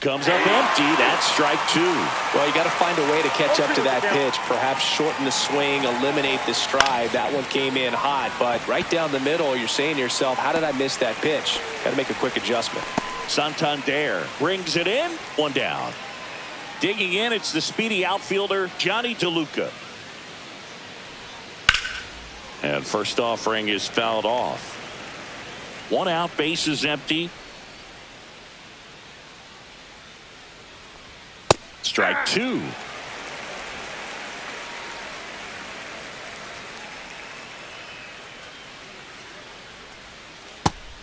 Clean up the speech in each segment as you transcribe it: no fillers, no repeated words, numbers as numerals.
Comes up empty. That's strike two. Well, you got to find a way to catch up to that pitch. Perhaps shorten the swing, eliminate the stride. That one came in hot, but right down the middle, you're saying to yourself, how did I miss that pitch? Got to make a quick adjustment. Santander brings it in. One down. Digging in, it's the speedy outfielder, Johnny DeLuca. And first offering is fouled off. One out, base is empty. Strike two.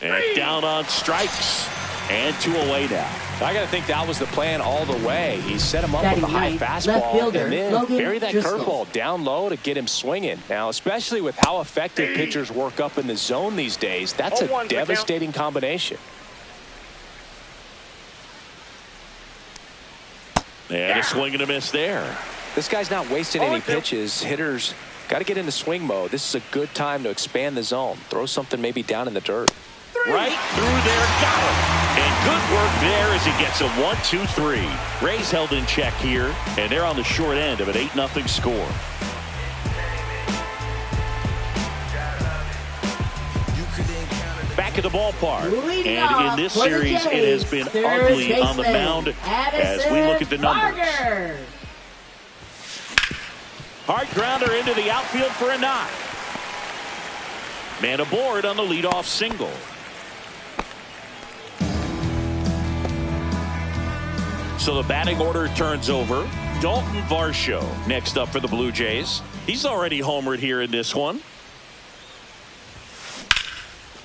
And down on strikes. And two away now. I got to think that was the plan all the way. He set him up with a high fastball and then bury that curveball down low to get him swinging. Now, especially with how effective pitchers work up in the zone these days, that's a devastating combination. And a swing and a miss there. This guy's not wasting any pitches. Hitters got to get into swing mode. This is a good time to expand the zone. Throw something maybe down in the dirt. Right through there, got him. And good work there as he gets a 1-2-3. Rays held in check here, and they're on the short end of an 8-0 score. Back at the ballpark, and in this series, it has been ugly on the mound as we look at the numbers. Hard grounder into the outfield for a knock. Man aboard on the leadoff single. So the batting order turns over. Dalton Varsho next up for the Blue Jays. He's already homered here in this one.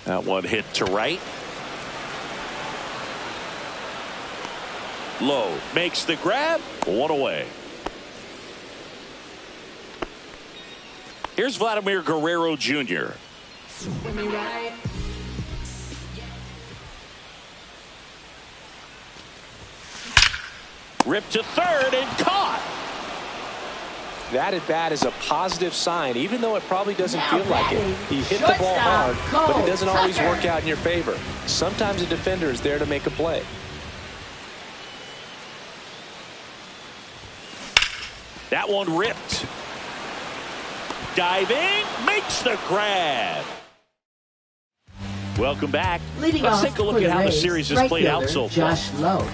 That one hit to right. Lowe makes the grab. One away. Here's Vladimir Guerrero Jr. Ripped to third and caught. That at bat is a positive sign, even though it probably doesn't feel like it. He hit the ball hard, but it doesn't always work out in your favor. Sometimes a defender is there to make a play. That one ripped. Diving, makes the grab. Welcome back. Let's take a look at how the series has played out so far. Josh Lowe.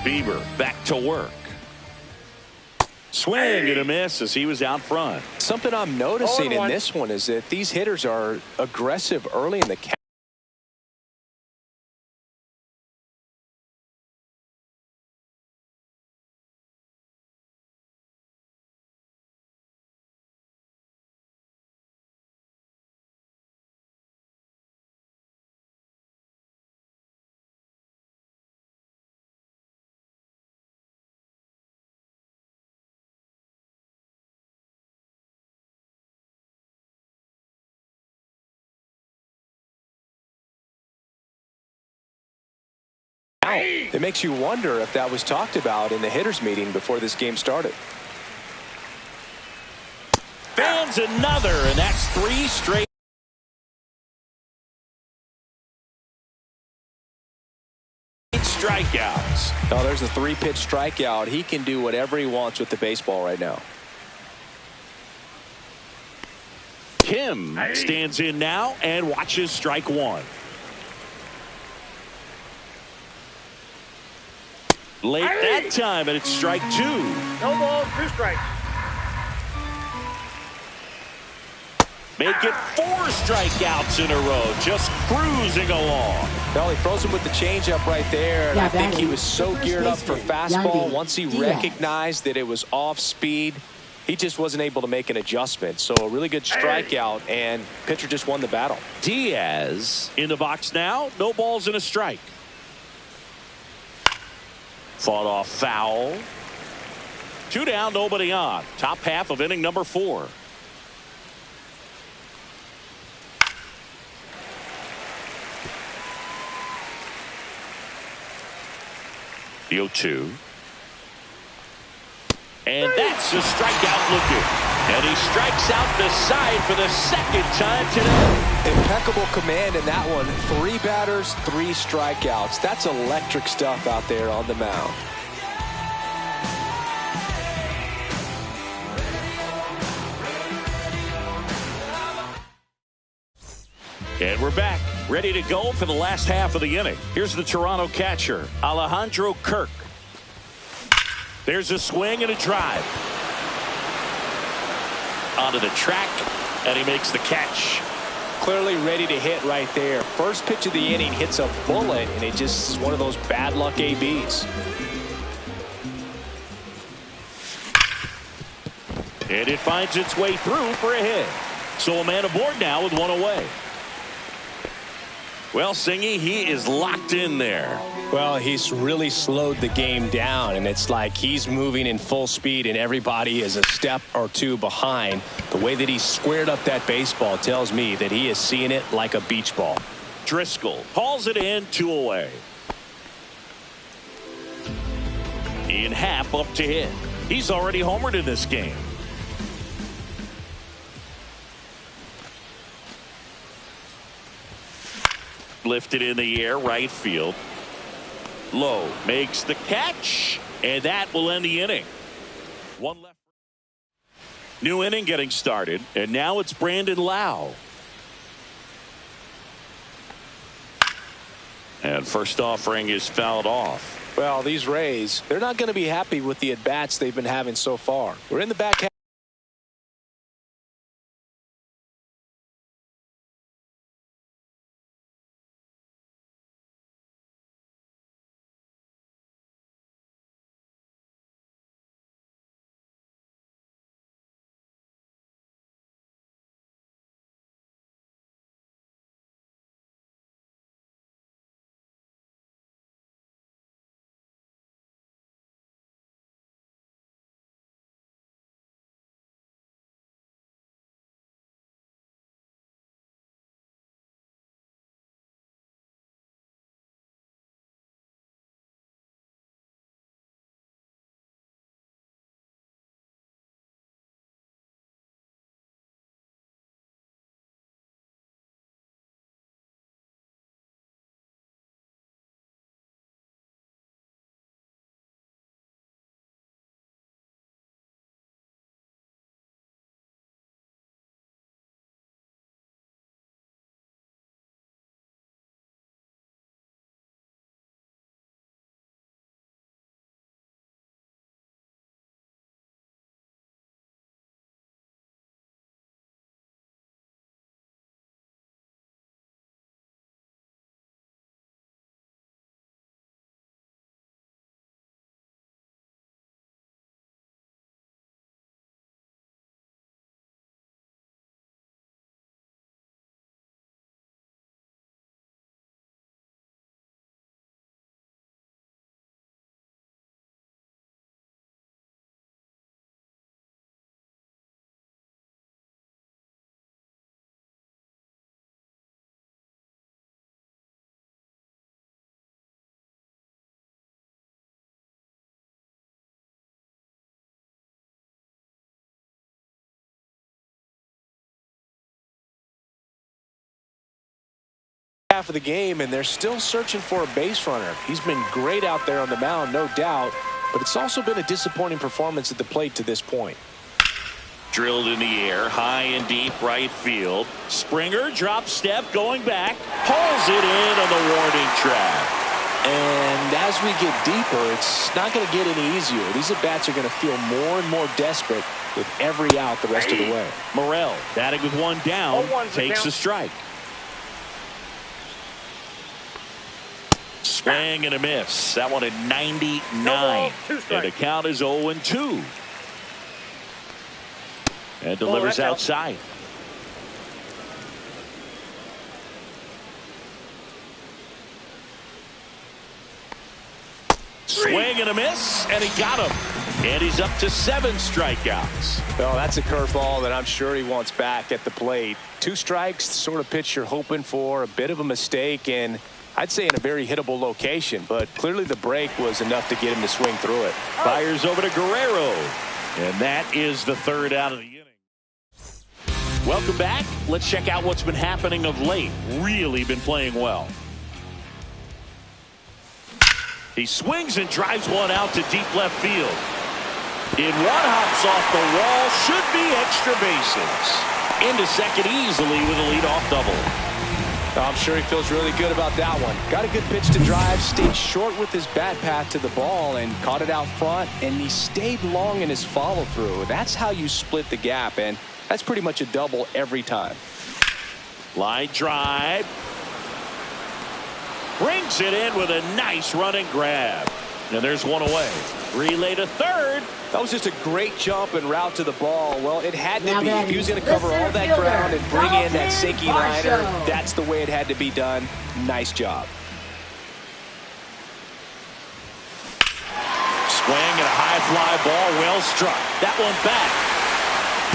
Bieber back to work. Swing and a miss as he was out front. Something I'm noticing in this one is that these hitters are aggressive early in the count. It makes you wonder if that was talked about in the hitters meeting before this game started. Fans another, and that's 3 straight. Strikeouts. Oh, there's a 3-pitch strikeout. He can do whatever he wants with the baseball right now. Kim stands in now and watches strike one. Late that time, and it's strike two. No ball, 2 strikes. Make it 4 strikeouts in a row, just cruising along. Well, he throws him with the changeup right there, and I think he was so geared up for fastball. Once he recognized that it was off speed, he just wasn't able to make an adjustment. So a really good strikeout, and pitcher just won the battle. Diaz in the box now. No balls and a strike. Fought off foul. 2 down, nobody on. Top half of inning number 4. The 0-2. And that's a strikeout looking. And he strikes out the side for the second time today. Impeccable command in that one. 3 batters, 3 strikeouts. That's electric stuff out there on the mound. And we're back, ready to go for the last half of the inning. Here's the Toronto catcher, Alejandro Kirk. There's a swing and a drive. Onto the track, and he makes the catch. Clearly ready to hit right there. First pitch of the inning hits a bullet, and it just is one of those bad luck ABs. And it finds its way through for a hit. So a man aboard now with 1 away. Well, Singy, he is locked in there. Well, he's really slowed the game down, and it's like he's moving in full speed, and everybody is a step or 2 behind. The way that he squared up that baseball tells me that he is seeing it like a beach ball. Driscoll hauls it in, 2 away. Ian Happ up to hit. He's already homered in this game. Lifted in the air, right field. Lowe makes the catch, and that will end the inning. 1 left. New inning getting started, and now it's Brandon Lau. And first offering is fouled off. Well, these Rays, they're not going to be happy with the at-bats they've been having so far. We're in the back half. Half of the game, and they're still searching for a base runner. He's been great out there on the mound, no doubt, but it's also been a disappointing performance at the plate to this point. Drilled in the air, high and deep right field. Springer drop step going back, pulls it in on the warning track. And as we get deeper, it's not going to get any easier. These at-bats are going to feel more and more desperate with every out the rest of the way. Morel batting with 1 down, takes a strike. Swing and a miss. That one at 99. And the count is 0-2. And delivers outside. Swing and a miss, and he got him. And he's up to 7 strikeouts. Well, that's a curveball that I'm sure he wants back at the plate. 2 strikes, the sort of pitch you're hoping for, a bit of a mistake, and I'd say in a very hittable location, but clearly the break was enough to get him to swing through it. Fires over to Guerrero, and that is the third out of the inning. Welcome back. Let's check out what's been happening of late. Really been playing well. He swings and drives one out to deep left field. In one, hops off the wall, should be extra bases. Into second easily with a leadoff double. I'm sure he feels really good about that one. Got a good pitch to drive, stayed short with his bat path to the ball and caught it out front, and he stayed long in his follow through. That's how you split the gap, and that's pretty much a double every time. Line drive. Brings it in with a nice running grab. And there's one away. Relay to third. That was just a great jump and route to the ball. Well, it had to be. If he was going to cover all that ground and bring in that sinky liner, that's the way it had to be done. Nice job. Swing and a high fly ball, well struck. That one back.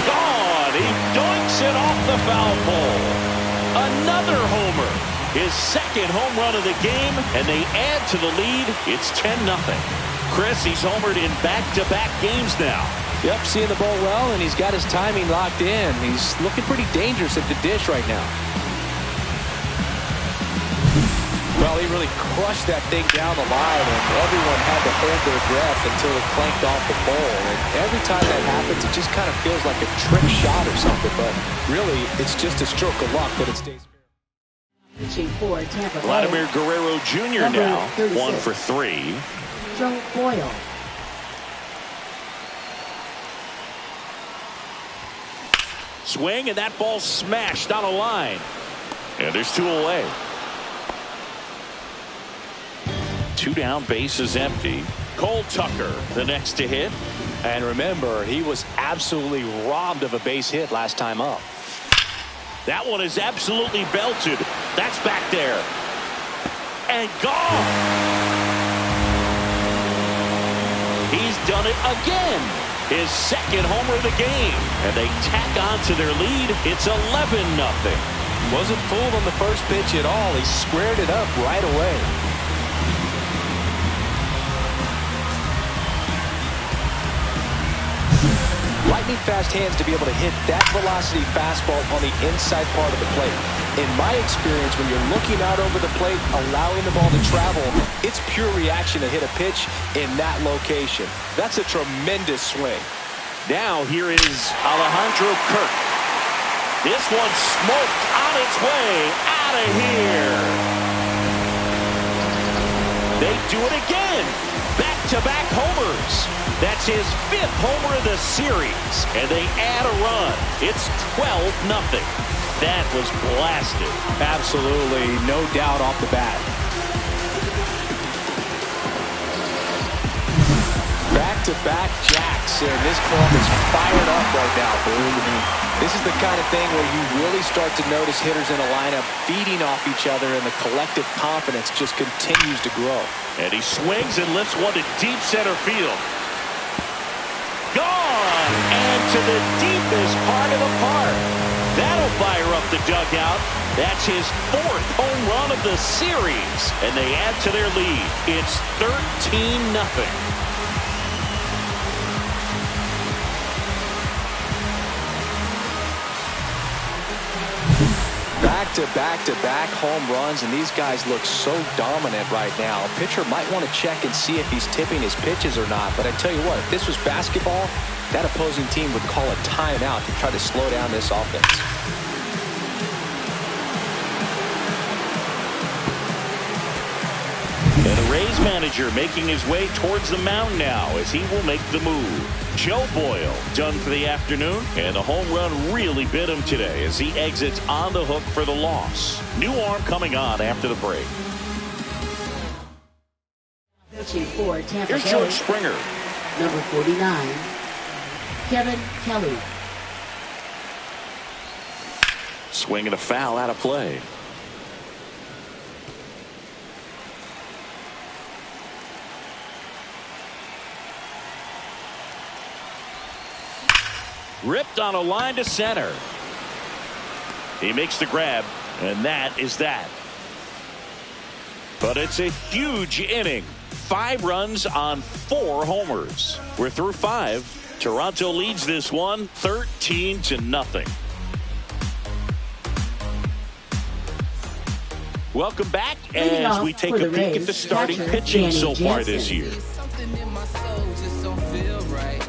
Gone. He dunks it off the foul pole. Another homer. His second home run of the game, and they add to the lead. It's 10-0. Chris, he's homered in back-to-back games now. Yep, seeing the ball well, and he's got his timing locked in. He's looking pretty dangerous at the dish right now. Well, he really crushed that thing down the line, and everyone had to hold their breath until it clanked off the pole. And every time that happens, it just kind of feels like a trick shot or something, but really, it's just a stroke of luck that it stays. Vladimir Guerrero Jr. now, 1 for 3. Joe Boyle. Swing, and that ball smashed on a line. And there's 2 away. 2 down, base is empty. Cole Tucker, the next to hit. And remember, he was absolutely robbed of a base hit last time up. That one is absolutely belted. That's back there. And gone. He's done it again. His second homer of the game. And they tack on to their lead. It's 11-0. Wasn't fooled on the first pitch at all. He squared it up right away. Lightning fast hands to be able to hit that velocity fastball on the inside part of the plate. In my experience, when you're looking out over the plate, allowing the ball to travel, it's pure reaction to hit a pitch in that location. That's a tremendous swing. Now here is Alejandro Kirk. This one smoked on its way out of here. They do it again. Back-to-back homers. That's his 5th homer of the series. And they add a run. It's 12-0. That was blasted. Absolutely, no doubt off the bat. Back-to-back jacks, and this club is fired up right now, This is the kind of thing where you really start to notice hitters in a lineup feeding off each other, and the collective confidence just continues to grow. And he swings and lifts one to deep center field. Gone! And to the deepest part of the park. That'll fire up the dugout. That's his 4th home run of the series. And they add to their lead. It's 13-0. Back-to-back-to-back home runs, and these guys look so dominant right now. A pitcher might want to check and see if he's tipping his pitches or not, but I tell you what, if this was basketball, that opposing team would call a timeout to try to slow down this offense. And the Rays manager making his way towards the mound now as he will make the move. Joe Boyle done for the afternoon, and the home run really bit him today as he exits on the hook for the loss. New arm coming on after the break. Here's George Springer. Number 49, Kevin Kelly. Swing and a foul out of play. Ripped on a line to center. He makes the grab, and that is that. But it's a huge inning. 5 runs on 4 homers. We're through 5. Toronto leads this one 13-0. Welcome back as we take a peek at the starting pitching so far this year. Something in my soul just don't feel right.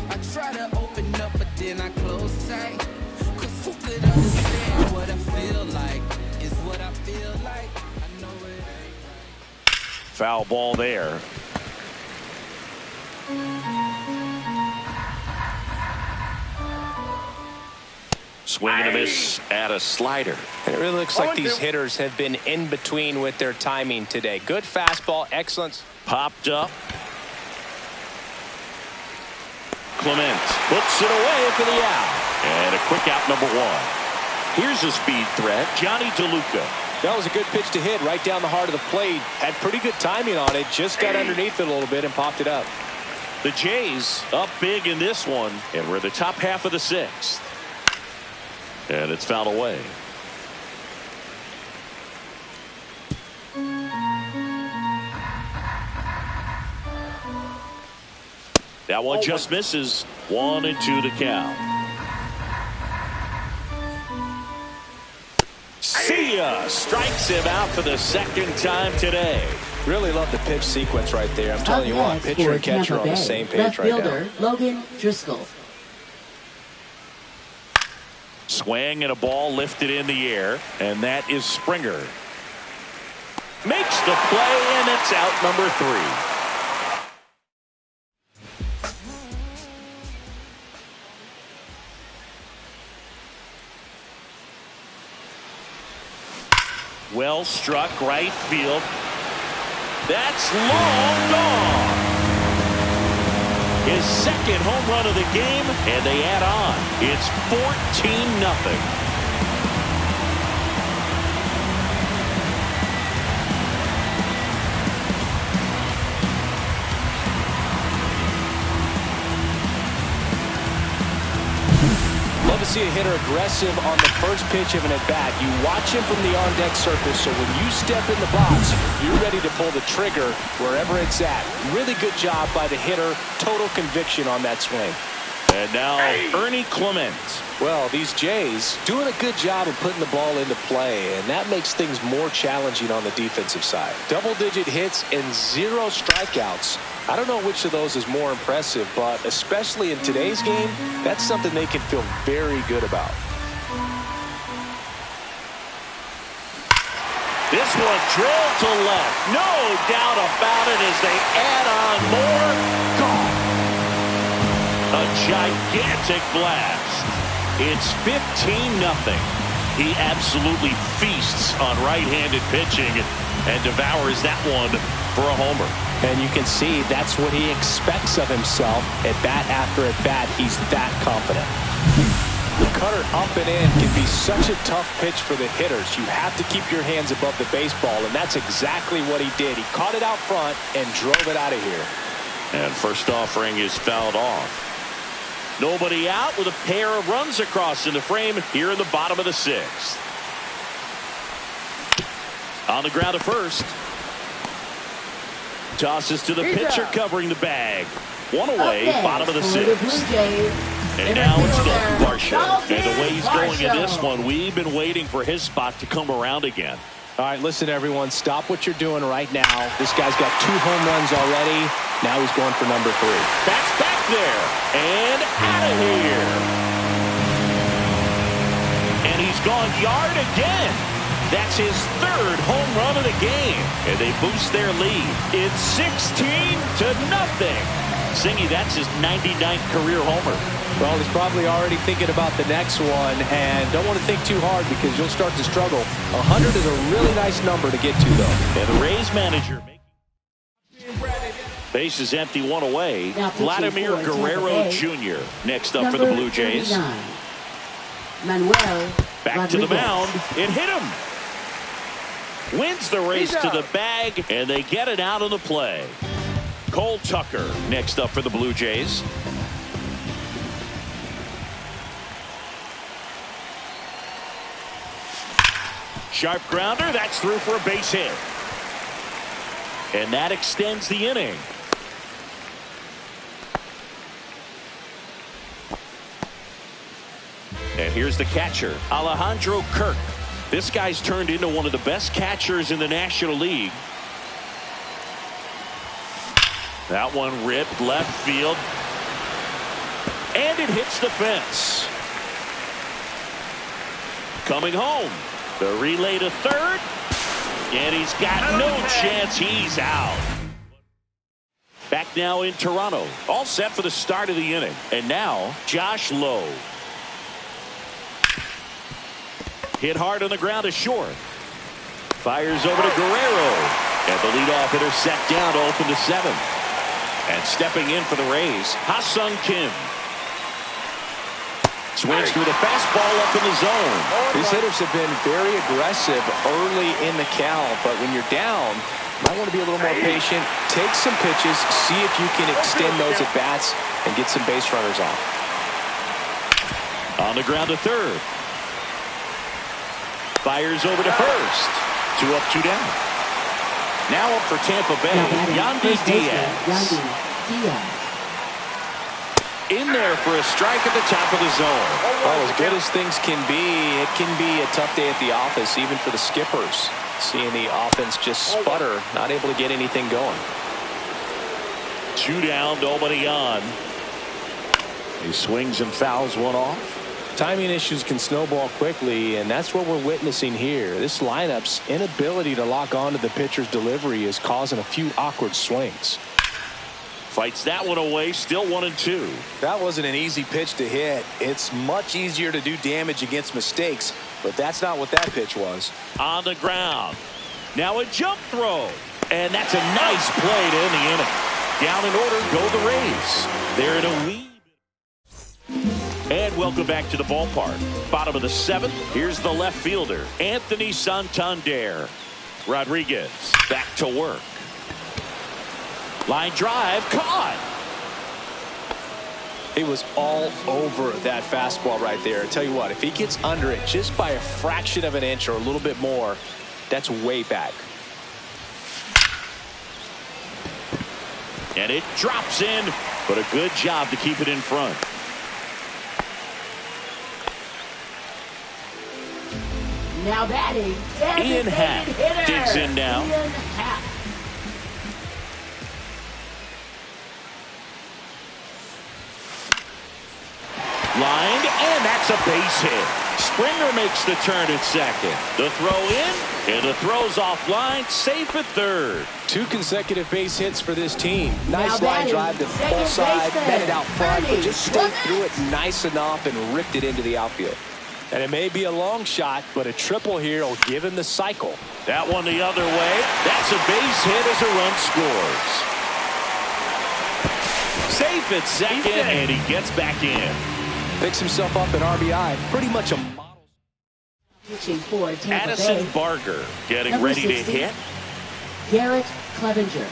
I try to open up, but then I close tight. 'Cause who could understand what I feel like? Is what I feel like. I know it ain't right. Foul ball there. Swing and a miss at a slider. And it really looks like these hitters have been in between with their timing today. Good fastball, excellent. Popped up. Clement puts it away for the out. And a quick out, number 1. Here's a speed threat, Johnny DeLuca. That was a good pitch to hit right down the heart of the plate. Had pretty good timing on it. Just got underneath it a little bit and popped it up. The Jays up big in this one, and we're the top half of the 6th. And it's fouled away. That one just misses. 1-2 the count. See ya! Strikes him out for the 2nd time today. Really love the pitch sequence right there. I'm telling you what, pitcher and catcher on the same page right now. Left fielder Logan Driscoll. Swing and a ball lifted in the air, and that is Springer. Makes the play, and it's out, number 3. Well struck right field. That's long gone. His 2nd home run of the game, and they add on. It's 14-0. Love to see a hitter aggressive on the first pitch of an at-bat. You watch him from the on-deck circle, so when you step in the box, you're ready to pull the trigger wherever it's at. Really good job by the hitter. Total conviction on that swing. And now Ernie Clement. Well, these Jays doing a good job of putting the ball into play, and that makes things more challenging on the defensive side. Double-digit hits and 0 strikeouts. I don't know which of those is more impressive, but especially in today's game, that's something they can feel very good about. This one drilled to left. No doubt about it as they add on more. Gone. A gigantic blast. It's 15-0. He absolutely feasts on right-handed pitching and devours that one for a homer. And you can see that's what he expects of himself at bat after at bat. He's that confident. The cutter up and in can be such a tough pitch for the hitters. You have to keep your hands above the baseball, and that's exactly what he did. He caught it out front and drove it out of here. And first offering is fouled off. Nobody out with a pair of runs across in the frame here in the bottom of the 6th. On the ground at first. Tosses to the pitcher covering the bag. One away, bottom of the 6th. And now it's Dalton Varsho. And the way he's going in this one, we've been waiting for his spot to come around again. All right, listen, everyone. Stop what you're doing right now. This guy's got 2 home runs already. Now he's going for number 3. That's back there. And out of here. And he's gone yard again. That's his 3rd home run of the game. And they boost their lead. It's 16-0. Singy, that's his 99th career homer. Well, he's probably already thinking about the next one, and don't want to think too hard because you'll start to struggle. 100 is a really nice number to get to, though. And the Rays manager. Base is empty, 1 away. Vladimir Guerrero Jr. next up for the Blue Jays. Manuel back to the mound. It hit him. Wins the race to the bag, and they get it out of the play. Cole Tucker next up for the Blue Jays. Sharp grounder. That's through for a base hit. And that extends the inning. And here's the catcher, Alejandro Kirk. This guy's turned into one of the best catchers in the National League. That one ripped left field. And it hits the fence. Coming home. The relay to third. And he's got no chance. He's out. Back now in Toronto. All set for the start of the inning. And now, Josh Lowe. Hit hard on the ground to short. Fires over to Guerrero. And the leadoff hitter set down to open the seventh. And stepping in for the Rays, Ha-Sung Kim. Swings through the fastball up in the zone. These hitters have been very aggressive early in the count, but when you're down, you might want to be a little more patient. Take some pitches, see if you can extend those at-bats and get some base runners off. On the ground to third. Fires over to first. 2 up, 2 down. Now up for Tampa Bay, Yandy Diaz. In there for a strike at the top of the zone. Well, as good as things can be, it can be a tough day at the office, even for the skippers. Seeing the offense just sputter, not able to get anything going. 2 down, nobody on. He swings and fouls one off. Timing issues can snowball quickly, and that's what we're witnessing here. This lineup's inability to lock onto the pitcher's delivery is causing a few awkward swings. Fights that one away, still 1-2. That wasn't an easy pitch to hit. It's much easier to do damage against mistakes, but that's not what that pitch was. On the ground. Now a jump throw. And that's a nice play to end the inning. Down in order, go the Rays. They're in a lead. And welcome back to the ballpark. Bottom of the seventh. Here's the left fielder, Anthony Santander. Rodriguez back to work. Line drive, caught. He was all over that fastball right there. I tell you what, if he gets under it just by a fraction of an inch or a little bit more, that's way back. And it drops in, but a good job to keep it in front. Now batting, Ian Happ digs in now. Ian Happ. Lined, and that's a base hit. Springer makes the turn at second. The throw in, and the throw's offline, safe at third. 2 consecutive base hits for this team. Nice line drive to full side, met it out front, but just stayed through it nice enough and ripped it into the outfield. And it may be a long shot, but a triple here will give him the cycle. That one the other way. That's a base hit as a run scores. Safe at second, and he gets back in. Picks himself up an RBI. Pretty much a model. Pitching for Tampa Addison Bay. Barger getting Number ready 60, to hit. Garrett Clevenger.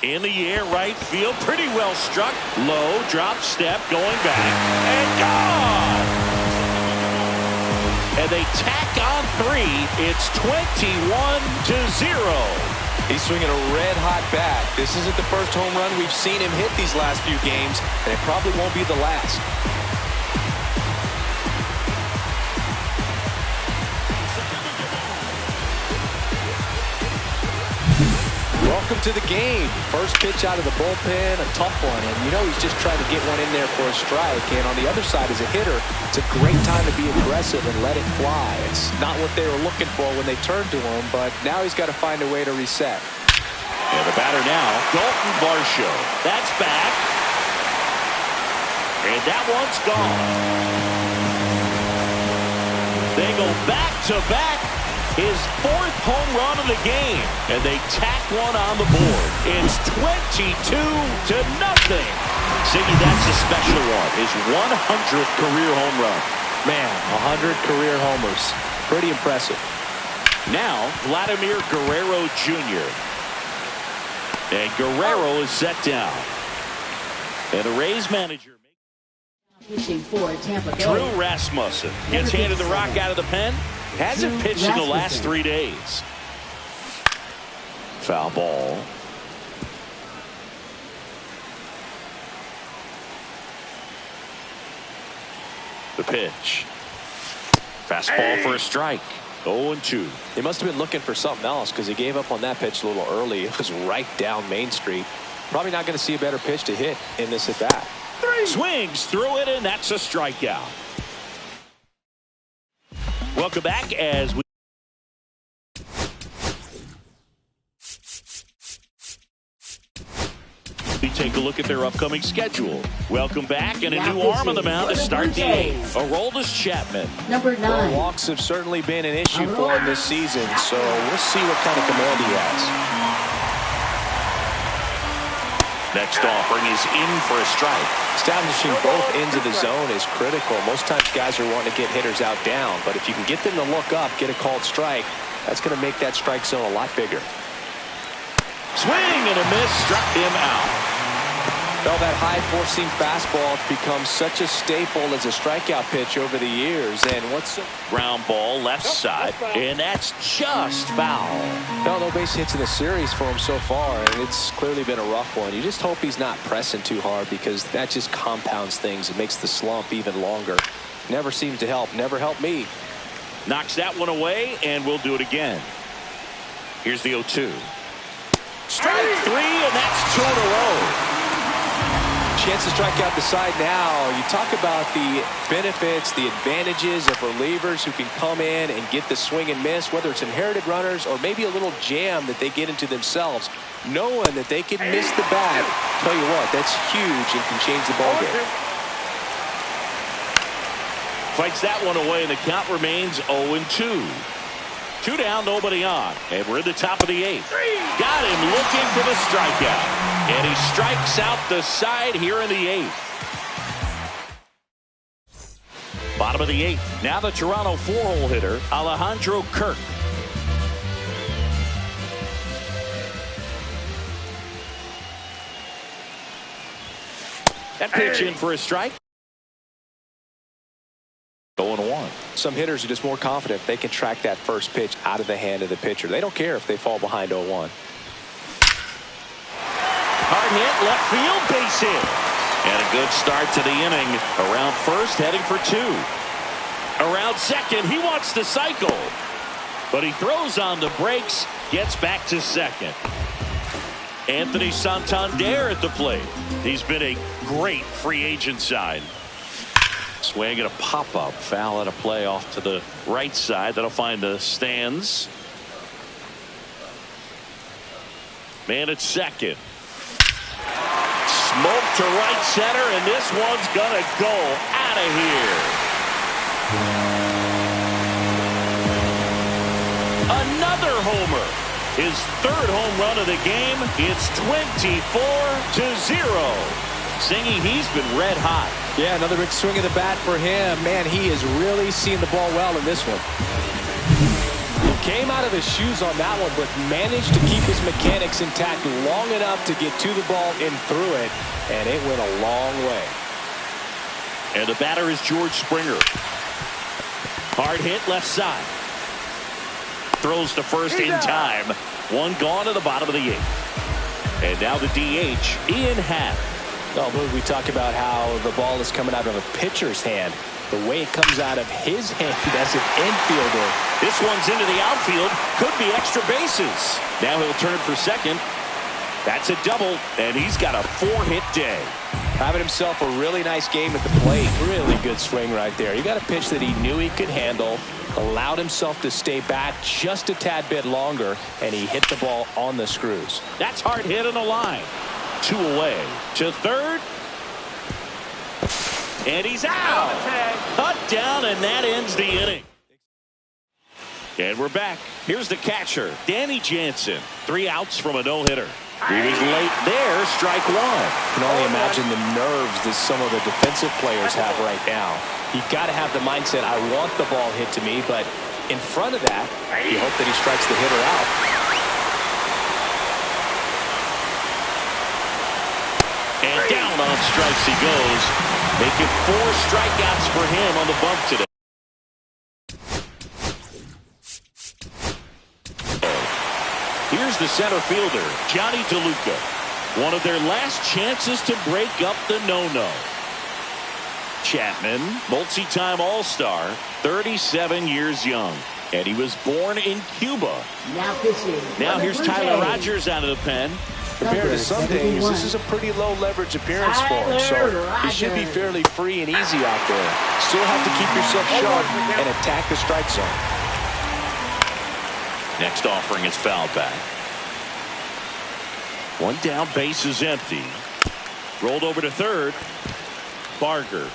In the air, right field, pretty well struck. Low, drop step, going back, and gone! And they tack on 3. It's 21-0. He's swinging a red-hot bat. This isn't the first home run we've seen him hit these last few games, and it probably won't be the last. Welcome to the game. First pitch out of the bullpen, a tough one, and you know he's just trying to get one in there for a strike. And on the other side, as a hitter, it's a great time to be aggressive and let it fly. It's not what they were looking for when they turned to him, but now he's got to find a way to reset. And the batter now, Dalton Varsho. That's back. And that one's gone. They go back-to-back. His 4th home run of the game. And they tack one on the board. It's 22-0. Ziggy, that's a special one. His 100th career home run. Man, 100 career homers. Pretty impressive. Now, Vladimir Guerrero Jr. And Guerrero is set down. And the Rays manager. Pitching for Tampa Bay. Drew Rasmussen gets handed the rock out of the pen. Hasn't pitched in the last 3 days. Foul ball. The pitch. Fastball for a strike. 0-2. He must have been looking for something else because he gave up on that pitch a little early. It was right down Main Street. Probably not going to see a better pitch to hit in this at bat. Swings through it, and that's a strikeout. Welcome back as we take a look at their upcoming schedule. Welcome back, and a new arm on the mound to start the eighth. Aroldis Chapman. Number 9. Walks have certainly been an issue for him this season, so we'll see what kind of command he has. Next offering is in for a strike. Establishing both ends of the zone is critical. Most times guys are wanting to get hitters out down, but if you can get them to look up, get a called strike, that's going to make that strike zone a lot bigger. Swing and a miss, struck him out. Well, that high four-seam fastball becomes such a staple as a strikeout pitch over the years. And what's the ground ball left side, and that's just foul. No base hits in the series for him so far, and it's clearly been a rough one. You just hope he's not pressing too hard because that just compounds things. It makes the slump even longer. Never seems to help. Never helped me. Knocks that one away, and we'll do it again. Here's the 0-2. Strike 3, and that's 2 in a row. Chance to strike out the side now. You talk about the benefits, the advantages of relievers who can come in and get the swing and miss, whether it's inherited runners or maybe a little jam that they get into themselves, knowing that they can miss the bat. Tell you what, that's huge and can change the ball game. Fights that one away, and the count remains 0-2. 2 down, nobody on, and we're in the top of the 8th. Got him looking for the strikeout, and he strikes out the side here in the 8th. Bottom of the 8th. Now the Toronto 4-hole hitter, Alejandro Kirk. That pitch in for a strike. 0-1. Some hitters are just more confident if they can track that first pitch out of the hand of the pitcher. They don't care if they fall behind 0-1. Hard hit, left field, base hit. And a good start to the inning. Around first, heading for 2. Around second, he wants to cycle. But he throws on the brakes, gets back to second. Anthony Santander at the plate. He's been a great free agent sign. Swing and a pop-up. Foul at a play off to the right side. That'll find the stands. Man at second. Smoke to right center, and this one's gonna go out of here. Another homer. His 3rd home run of the game. It's 24-0. Singy, he's been red hot. Yeah, another big swing of the bat for him. Man, he has really seen the ball well in this one. He came out of his shoes on that one, but managed to keep his mechanics intact long enough to get to the ball and through it, and it went a long way. And the batter is George Springer. Hard hit left side. Throws to first in time. One gone to the bottom of the 8th. And now the DH, Ian Happ. No, we talk about how the ball is coming out of a pitcher's hand. The way it comes out of his hand as an infielder. This one's into the outfield. Could be extra bases. Now he'll turn for second. That's a double, and he's got a 4-hit day. Having himself a really nice game at the plate. Really good swing right there. He got a pitch that he knew he could handle, allowed himself to stay back just a tad bit longer, and he hit the ball on the screws. That's hard hit in the line. 2 away to third. And he's out. Cut down, and that ends the inning. And we're back. Here's the catcher, Danny Jansen. 3 outs from a no-hitter. He was late there, strike 1. You can only imagine the nerves that some of the defensive players have right now. You've got to have the mindset, I want the ball hit to me, but in front of that, you hope that he strikes the hitter out. And down on strikes he goes, making 4 strikeouts for him on the bump today. Here's the center fielder, Johnny DeLuca. One of their last chances to break up the no-no. Chapman, multi-time All-Star, 37 years young. And he was born in Cuba. Now pitching. Now here's Tyler Rogers out of the pen. Compared to some days, this is a pretty low leverage appearance for him, so he should be fairly free and easy out there. Still have to keep yourself sharp and attack the strike zone. Next offering is fouled back. One down, base is empty. Rolled over to third. Barger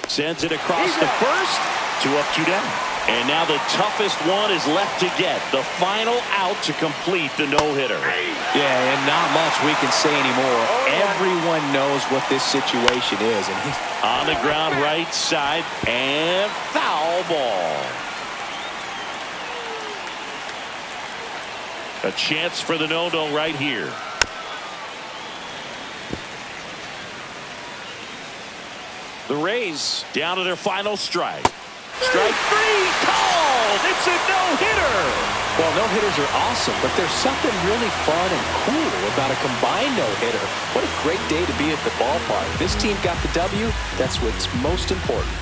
sends it across the first. 2 up, 2 down. And now the toughest one is left to get. The final out to complete the no-hitter. Yeah, and not much we can say anymore. Everyone knows what this situation is. And he's on the ground right side and foul ball. A chance for the no-no right here. The Rays down to their final strike. Strike 3 called. It's a no-hitter. Well, no-hitters are awesome, but there's something really fun and cool about a combined no-hitter. What a great day to be at the ballpark. This team got the W. That's what's most important.